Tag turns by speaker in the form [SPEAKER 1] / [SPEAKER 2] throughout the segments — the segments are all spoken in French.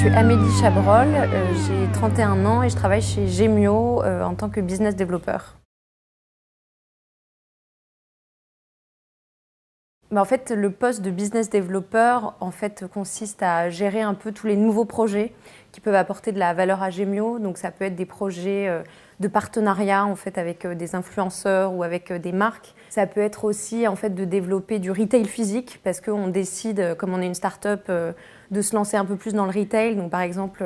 [SPEAKER 1] suis Amélie Chabrol, j'ai 31 ans et je travaille chez Gemio en tant que business développeur. En fait, le poste de business développeur consiste à gérer un peu tous les nouveaux projets qui peuvent apporter de la valeur à Gemio. Donc ça peut être des projets de partenariat avec des influenceurs ou avec des marques. Ça peut être aussi de développer du retail physique parce qu'on décide, comme on est une start-up, de se lancer un peu plus dans le retail. Donc par exemple,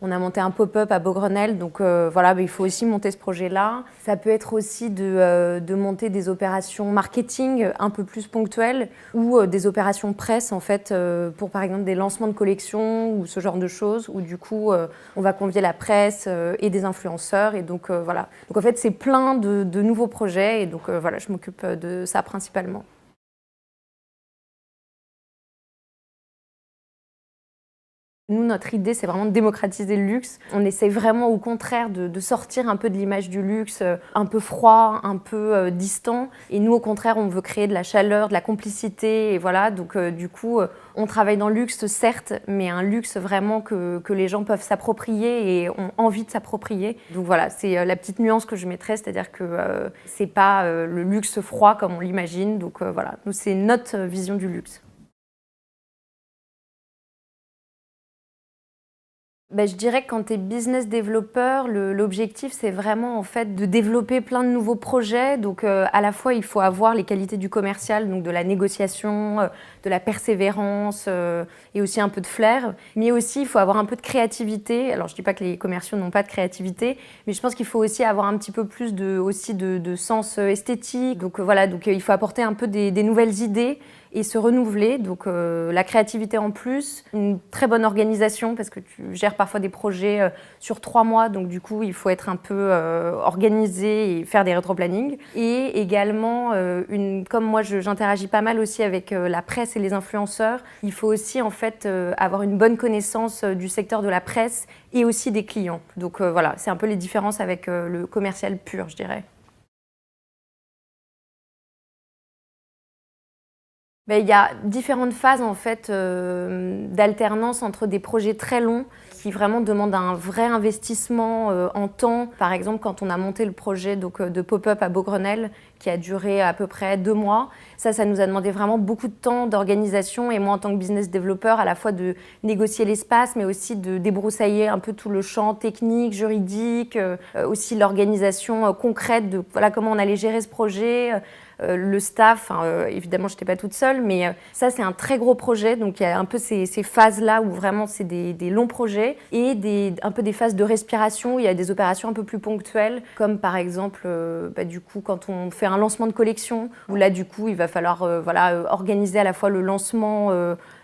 [SPEAKER 1] on a monté un pop-up à Beaugrenelle, donc il faut aussi monter ce projet-là. Ça peut être aussi de monter des opérations marketing un peu plus ponctuelles ou des opérations presse pour par exemple des lancements de collections ou ce genre de choses où du coup on va convier la presse et des influenceurs et donc voilà. Donc en fait c'est plein de nouveaux projets et donc je m'occupe de ça principalement. Nous, notre idée, c'est vraiment de démocratiser le luxe. On essaye vraiment, au contraire, de sortir un peu de l'image du luxe, un peu froid, un peu distant. Et nous, au contraire, on veut créer de la chaleur, de la complicité. Et voilà, donc du coup, on travaille dans le luxe, certes, mais un luxe vraiment que les gens peuvent s'approprier et ont envie de s'approprier. Donc voilà, c'est la petite nuance que je mettrais, c'est-à-dire que c'est pas le luxe froid comme on l'imagine. Donc voilà, nous, c'est notre vision du luxe. Je dirais que quand tu es business développeur, l'objectif c'est vraiment de développer plein de nouveaux projets. Donc à la fois il faut avoir les qualités du commercial, donc de la négociation, de la persévérance et aussi un peu de flair. Mais aussi il faut avoir un peu de créativité. Alors je dis pas que les commerciaux n'ont pas de créativité, mais je pense qu'il faut aussi avoir un petit peu plus de sens esthétique. Donc donc il faut apporter un peu des nouvelles idées et se renouveler, donc la créativité en plus, une très bonne organisation parce que tu gères parfois des projets sur 3 mois, donc du coup il faut être un peu organisé et faire des rétro-plannings. Et également, comme moi j'interagis pas mal aussi avec la presse et les influenceurs, il faut aussi avoir une bonne connaissance du secteur de la presse et aussi des clients. Donc voilà, c'est un peu les différences avec le commercial pur, je dirais. Il y a différentes phases d'alternance entre des projets très longs qui vraiment demandent un vrai investissement en temps. Par exemple, quand on a monté le projet de pop-up à Beaugrenelle, qui a duré à peu près 2 mois, ça nous a demandé vraiment beaucoup de temps d'organisation et moi en tant que business développeur, à la fois de négocier l'espace, mais aussi de débroussailler un peu tout le champ technique, juridique, aussi l'organisation concrète de comment on allait gérer ce projet. Le staff, évidemment je n'étais pas toute seule, mais ça c'est un très gros projet, donc il y a un peu ces phases-là où vraiment c'est des longs projets et un peu des phases de respiration où il y a des opérations un peu plus ponctuelles, comme par exemple du coup quand on fait un lancement de collection, où là du coup il va falloir organiser à la fois le lancement,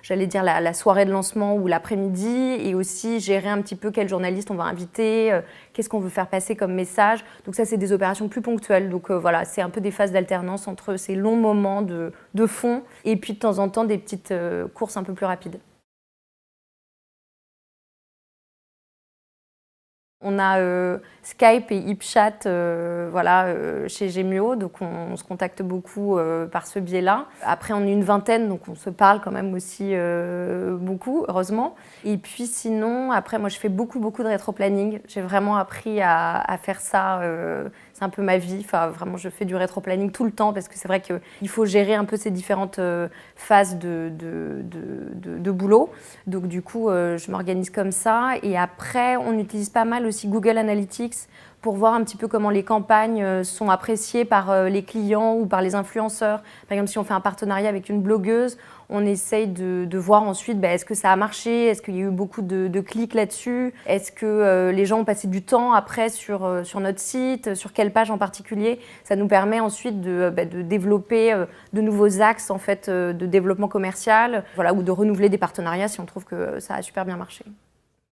[SPEAKER 1] j'allais dire la soirée de lancement ou l'après-midi, et aussi gérer un petit peu quel journaliste on va inviter, qu'est-ce qu'on veut faire passer comme message. Donc ça c'est des opérations plus ponctuelles, donc c'est un peu des phases d'alternance entre ces longs moments de fond et puis de temps en temps des petites courses un peu plus rapides. On a Skype et HipChat chez Gemio, donc on se contacte beaucoup par ce biais-là. Après, on est une vingtaine, donc on se parle quand même aussi beaucoup, heureusement. Et puis sinon, après, moi, je fais beaucoup de rétro-planning. J'ai vraiment appris à faire ça. C'est un peu ma vie. Enfin, vraiment, je fais du rétro-planning tout le temps parce que c'est vrai qu'il faut gérer un peu ces différentes phases de boulot. Donc du coup, je m'organise comme ça. Et après, on utilise pas mal aussi Google Analytics pour voir un petit peu comment les campagnes sont appréciées par les clients ou par les influenceurs. Par exemple, si on fait un partenariat avec une blogueuse, on essaye de voir ensuite est-ce que ça a marché, est-ce qu'il y a eu beaucoup de clics là-dessus, est-ce que les gens ont passé du temps après sur notre site, sur quelle page en particulier. Ça nous permet ensuite de développer de nouveaux axes de développement commercial, ou de renouveler des partenariats si on trouve que ça a super bien marché.